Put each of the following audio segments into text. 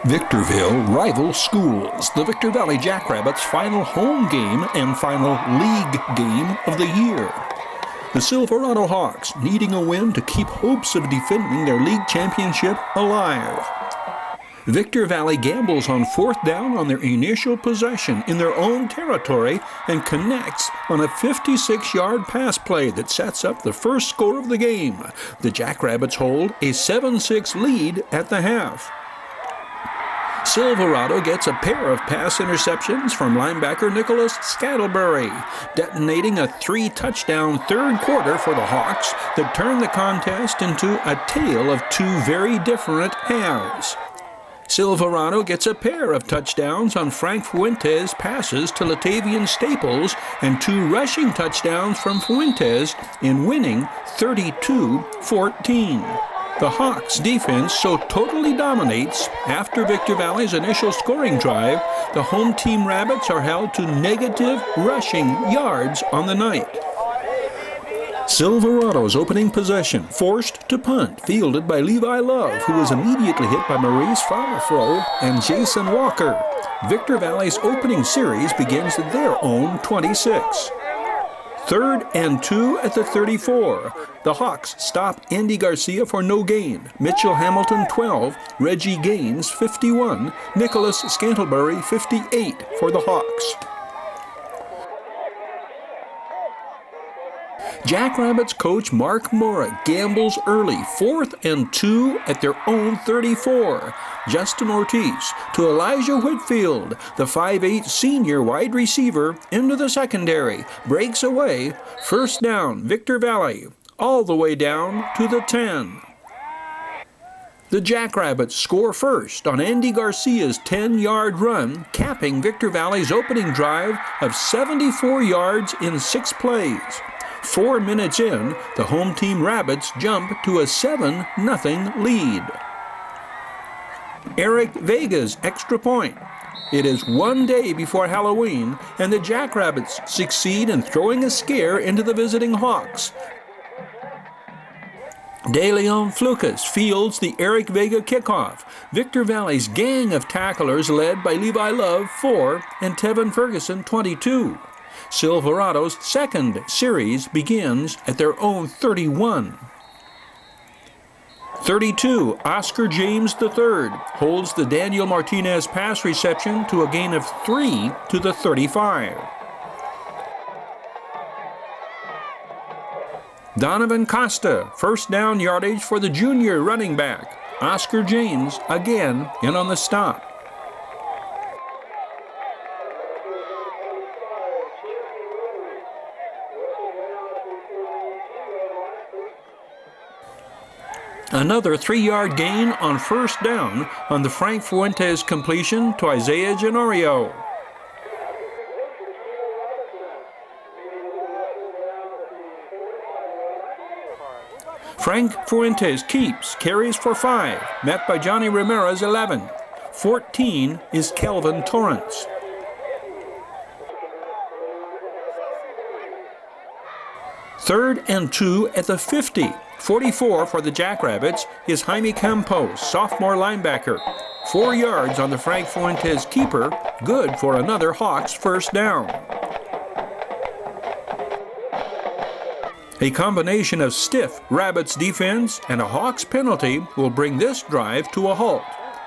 Victorville rival schools. The Victor Valley Jackrabbits' final home game and final league game of the year. The Silverado Hawks needing a win to keep hopes of defending their league championship alive. Victor Valley gambles on fourth down on their initial possession in their own territory and connects on a 56-yard pass play that sets up the first score of the game. The Jackrabbits hold a 7-6 lead at the half. Silverado gets a pair of pass interceptions from linebacker Nicholas Scantlebury, detonating a 3-touchdown third quarter for the Hawks that turned the contest into a tale of two very different halves. Silverado gets a pair of touchdowns on Frank Fuentes' passes to Latavian Staples and two rushing touchdowns from Fuentes in winning 32-14. The Hawks' defense so totally dominates, after Victor Valley's initial scoring drive, the home team Rabbits are held to negative rushing yards on the night. Silverado's opening possession, forced to punt, fielded by Levi Love, who was immediately hit by Maurice Favafro and Jason Walker. Victor Valley's opening series begins at their own 26. 3rd and 2 at the 34. The Hawks stop Andy Garcia for no gain. Mitchell Hamilton 12, Reggie Gaines 51, Nicholas Scantlebury 58 for the Hawks. Jackrabbits coach Mark Mora gambles early, 4th and 2 at their own 34. Justin Ortiz to Elijah Whitfield, the 5'8 senior wide receiver, into the secondary, breaks away, first down, Victor Valley, all the way down to the 10. The Jackrabbits score first on Andy Garcia's 10-yard run, capping Victor Valley's opening drive of 74 yards in 6 plays. 4 minutes in, the home team Rabbits jump to a 7-0 lead. Eric Vega's extra point. It is one day before Halloween, and the Jackrabbits succeed in throwing a scare into the visiting Hawks. De Leon Flucas fields the Eric Vega kickoff. Victor Valley's gang of tacklers led by Levi Love 4 and Tevin Ferguson 22. Silverado's second series begins at their own 31. 32, Oscar James III holds the Daniel Martinez pass reception to a gain of 3 to the 35. Donovan Costa, first down yardage for the junior running back. Oscar James again in on the stop. Another 3-yard gain on first down on the Frank Fuentes completion to Isaiah Genorio. Frank Fuentes keeps, carries for 5, met by Johnny Ramirez 11. 14 is Kelvin Torrance. Third and 2 at the 50. 44 for the Jackrabbits is Jaime Campos, sophomore linebacker. 4 yards on the Frank Fuentes keeper, good for another Hawks first down. A combination of stiff Rabbits defense and a Hawks penalty will bring this drive to a halt.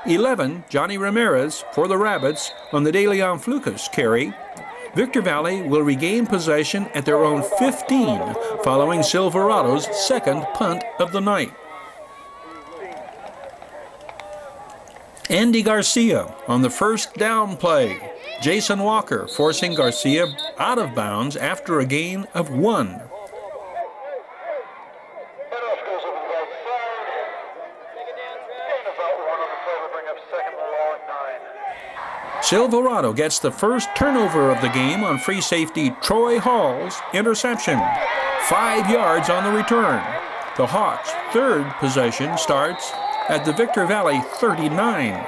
11, Johnny Ramirez for the Rabbits on the De Leon Flucas carry. Victor Valley will regain possession at their own 15 following Silverado's second punt of the night. Andy Garcia on the first down play. Jason Walker forcing Garcia out of bounds after a gain of 1. Silverado gets the first turnover of the game on free safety Troy Hall's interception. 5 yards on the return. The Hawks' third possession starts at the Victor Valley 39.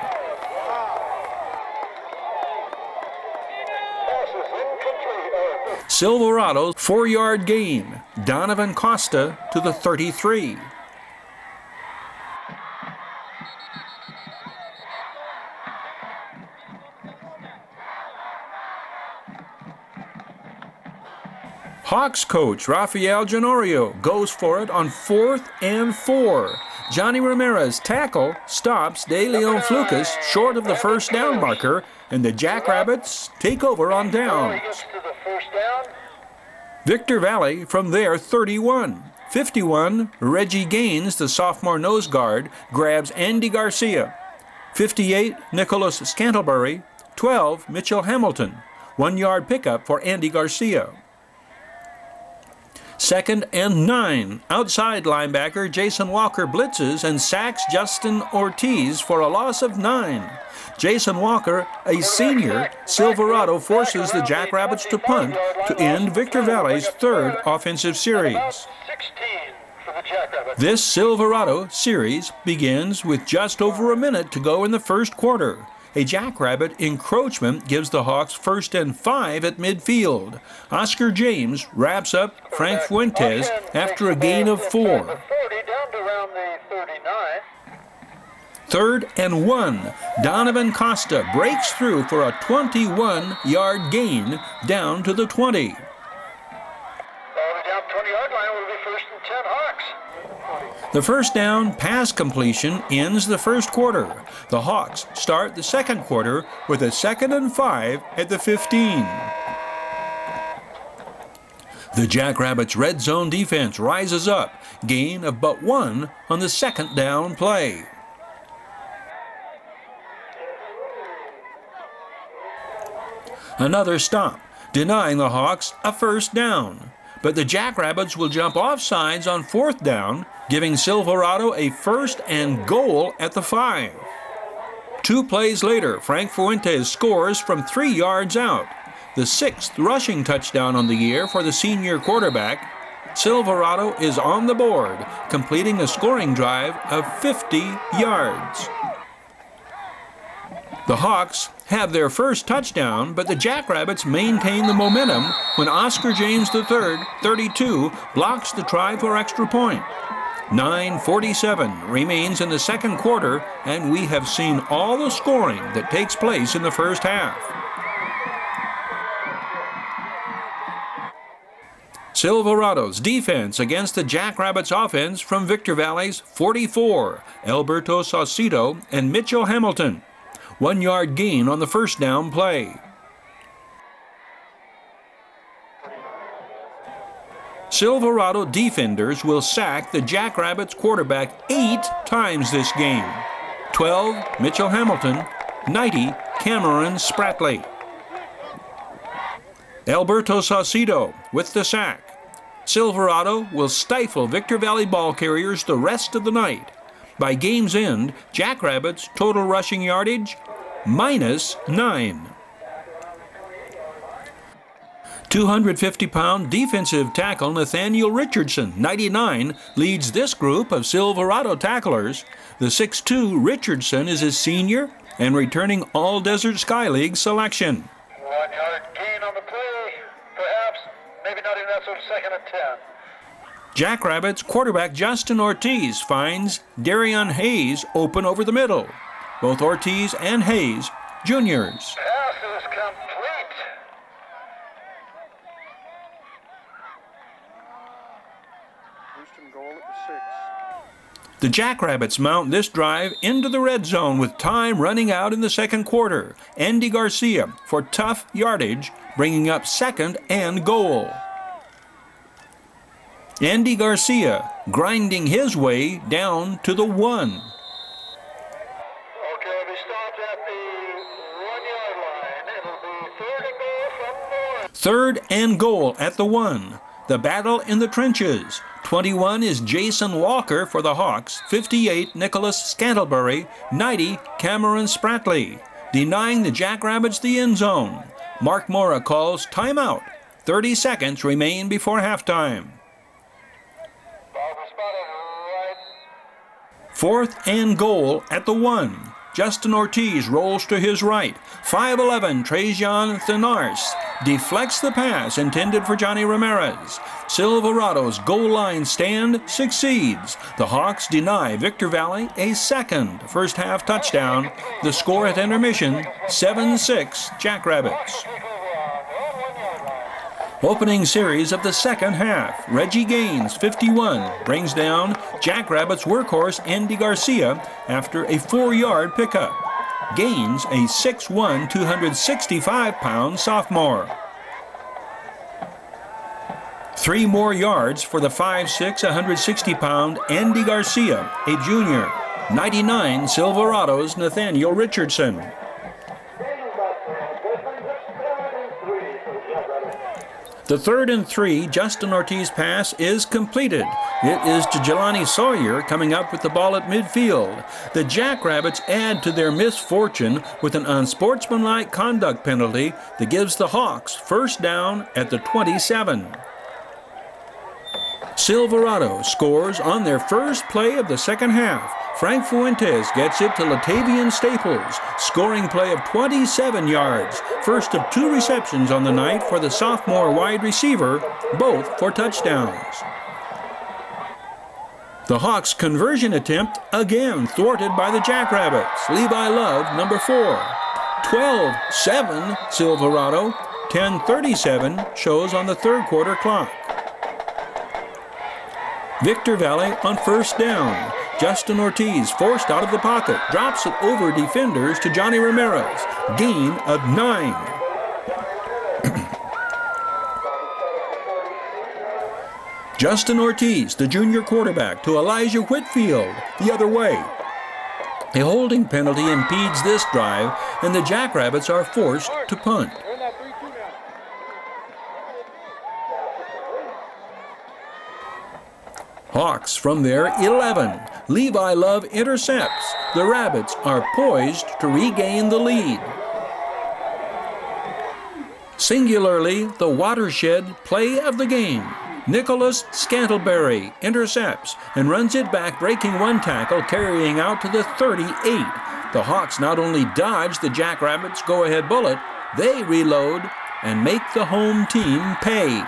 Silverado's 4-yard gain. Donovan Costa to the 33. Hawks coach Rafael Janorio goes for it on 4th and 4. Johnny Ramirez tackle stops De Leon Flukas short of the first down marker, and the Jackrabbits take over on downs. Victor Valley from their 31. 51, Reggie Gaines, the sophomore nose guard, grabs Andy Garcia. 58, Nicholas Scantlebury. 12, Mitchell Hamilton. 1-yard pickup for Andy Garcia. 2nd and 9. Outside linebacker Jason Walker blitzes and sacks Justin Ortiz for a loss of 9. Jason Walker, a senior, Silverado forces the Jackrabbits to punt to end Victor Valley's 3rd offensive series. This Silverado series begins with just over a minute to go in the first quarter. A Jackrabbit encroachment gives the Hawks 1st and 5 at midfield. Oscar James wraps up Frank Fuentes after a gain of 4. 3rd and 1. Donovan Costa breaks through for a 21-yard gain down to the 20. The first down pass completion ends the first quarter. The Hawks start the second quarter with a 2nd and 5 at the 15. The Jackrabbits' red zone defense rises up, gain of but 1 on the second down play. Another stop, denying the Hawks a first down. But the Jackrabbits will jump off sides on 4th down, giving Silverado a 1st and goal at the 5. 2 plays later, Frank Fuentes scores from 3 yards out. The 6th rushing touchdown on the year for the senior quarterback. Silverado is on the board, completing a scoring drive of 50 yards. The Hawks have their first touchdown, but the Jackrabbits maintain the momentum when Oscar James III, 32, blocks the try for extra point. 9:47 remains in the second quarter, and we have seen all the scoring that takes place in the first half. Silverado's defense against the Jackrabbits offense from Victor Valley's 44, Alberto Saucedo and Mitchell Hamilton. 1-yard gain on the first down play. Silverado defenders will sack the Jackrabbits quarterback 8 times this game. 12, Mitchell Hamilton. 90, Cameron Spratley. Alberto Saucedo with the sack. Silverado will stifle Victor Valley ball carriers the rest of the night. By game's end, Jackrabbits' total rushing yardage, -9. 250-pound defensive tackle Nathaniel Richardson, 99, leads this group of Silverado tacklers. The 6'2 Richardson is a senior and returning All-Desert Sky League selection. 1-yard gain on the play, perhaps, maybe not even that, so 2nd and 10. Jackrabbits quarterback Justin Ortiz finds Darian Hayes open over the middle. Both Ortiz and Hayes, juniors. Pass is complete. Houston goal at the 6. The Jackrabbits mount this drive into the red zone with time running out in the second quarter. Andy Garcia for tough yardage, bringing up 2nd and goal. Andy Garcia grinding his way down to the 1. Okay, we stopped at the 1-yard line. It'll be 3rd and goal from 1. 3rd and goal at the 1. The battle in the trenches. 21 is Jason Walker for the Hawks. 58, Nicholas Scantlebury. 90, Cameron Spratley. Denying the Jackrabbits the end zone. Mark Mora calls timeout. 30 seconds remain before halftime. 4th and goal at the 1. Justin Ortiz rolls to his right. 5'11", Trajan Thenars deflects the pass intended for Johnny Ramirez. Silverado's goal line stand succeeds. The Hawks deny Victor Valley a 2nd first-half touchdown. The score at intermission, 7-6 Jackrabbits. Opening series of the second half. Reggie Gaines, 51, brings down Jackrabbits workhorse Andy Garcia after a 4-yard pickup. Gaines, a 6'1", 265-pound sophomore. 3 more yards for the 5'6", 160-pound Andy Garcia, a junior. 99 Silverado's Nathaniel Richardson. The 3rd and 3 Justin Ortiz pass is completed. It is to Jelani Sawyer coming up with the ball at midfield. The Jackrabbits add to their misfortune with an unsportsmanlike conduct penalty that gives the Hawks first down at the 27. Silverado scores on their first play of the second half. Frank Fuentes gets it to Latavian Staples, scoring play of 27 yards, first of 2 receptions on the night for the sophomore wide receiver, both for touchdowns. The Hawks' conversion attempt again thwarted by the Jackrabbits. Levi Love, number 4. 12-7 Silverado, 10:37 shows on the third quarter clock. Victor Valley on first down. Justin Ortiz, forced out of the pocket, drops it over defenders to Johnny Ramirez. Gain of 9. Justin Ortiz, the junior quarterback, to Elijah Whitfield, the other way. A holding penalty impedes this drive, and the Jackrabbits are forced to punt. Hawks from their 11. Levi Love intercepts. The Rabbits are poised to regain the lead. Singularly, the watershed play of the game. Nicholas Scantlebury intercepts and runs it back, breaking 1 tackle, carrying out to the 38. The Hawks not only dodge the Jackrabbits' go-ahead bullet, they reload and make the home team pay.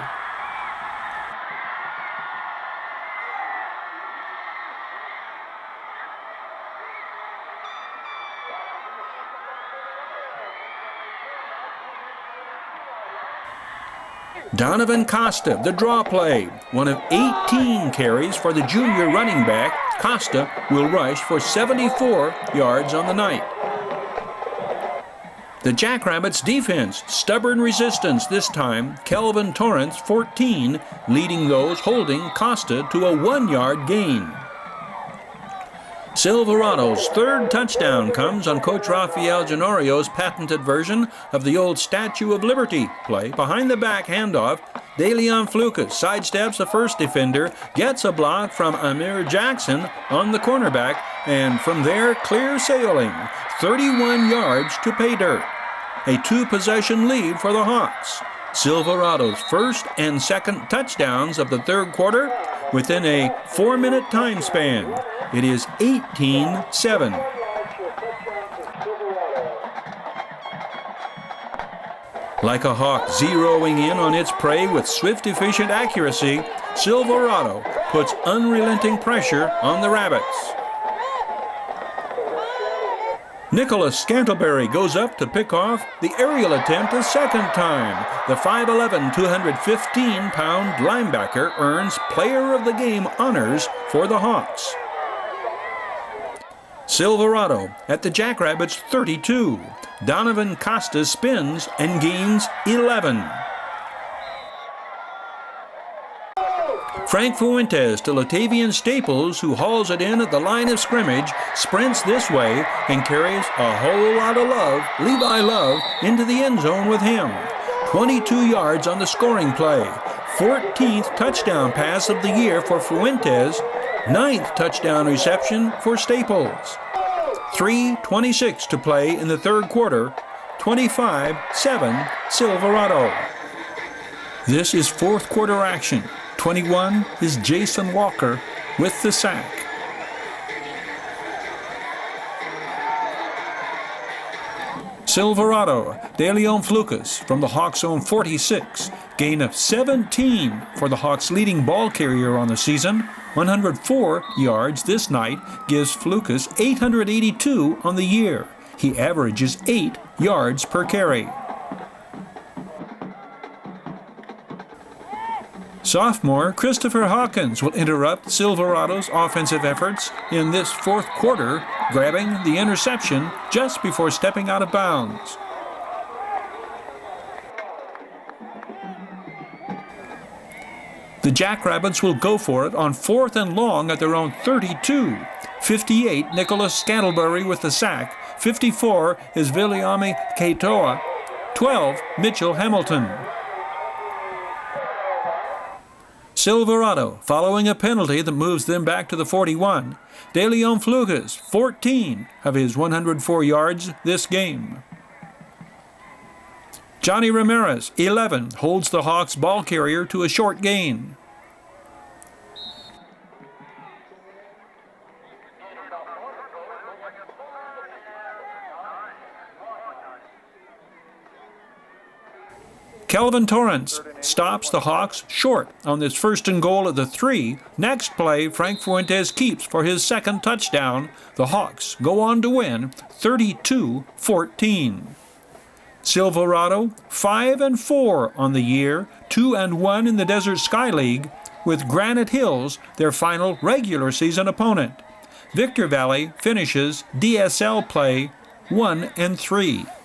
Donovan Costa, the draw play. One of 18 carries for the junior running back. Costa will rush for 74 yards on the night. The Jackrabbits defense, stubborn resistance this time. Kelvin Torrance, 14, leading those holding Costa to a 1-yard gain. Silverado's 3rd touchdown comes on Coach Rafael Genorio's patented version of the old Statue of Liberty play. Behind the back handoff, DeLeon Flukas sidesteps a first defender, gets a block from Amir Jackson on the cornerback, and from there, clear sailing, 31 yards to pay dirt. A 2-possession lead for the Hawks. Silverado's 1st and 2nd touchdowns of the third quarter within a 4-minute time span. It is 18-7. Like a hawk zeroing in on its prey with swift, efficient accuracy, Silverado puts unrelenting pressure on the Rabbits. Nicholas Scantlebury goes up to pick off the aerial attempt a second time. The 5'11", 215-pound linebacker earns Player of the Game honors for the Hawks. Silverado at the Jackrabbits' 32. Donovan Costa spins and gains 11. Frank Fuentes to Latavian Staples, who hauls it in at the line of scrimmage, sprints this way and carries a whole lot of love, Levi Love, into the end zone with him. 22 yards on the scoring play. 14th touchdown pass of the year for Fuentes. 9th touchdown reception for Staples. 3:26 to play in the third quarter. 25-7 Silverado. This is fourth quarter action. 21 is Jason Walker with the sack. Silverado, DeLeon Flukas from the Hawks' own 46. Gain of 17 for the Hawks' leading ball carrier on the season. 104 yards this night gives Flukas 882 on the year. He averages 8 yards per carry. Sophomore Christopher Hawkins will interrupt Silverado's offensive efforts in this fourth quarter, grabbing the interception just before stepping out of bounds. The Jackrabbits will go for it on 4th and long at their own 32. 58, Nicholas Scantlebury with the sack. 54 is Viliami Keitoa. 12, Mitchell Hamilton. Silverado following a penalty that moves them back to the 41. De Leon Flugas, 14 of his 104 yards this game. Johnny Ramirez, 11, holds the Hawks ball carrier to a short gain. Kelvin Torrance stops the Hawks short on this 1st and goal at the 3. Next play, Frank Fuentes keeps for his second touchdown. The Hawks go on to win 32-14. Silverado 5-4 on the year, 2-1 in the Desert Sky League, with Granite Hills their final regular season opponent. Victor Valley finishes DSL play 1-3.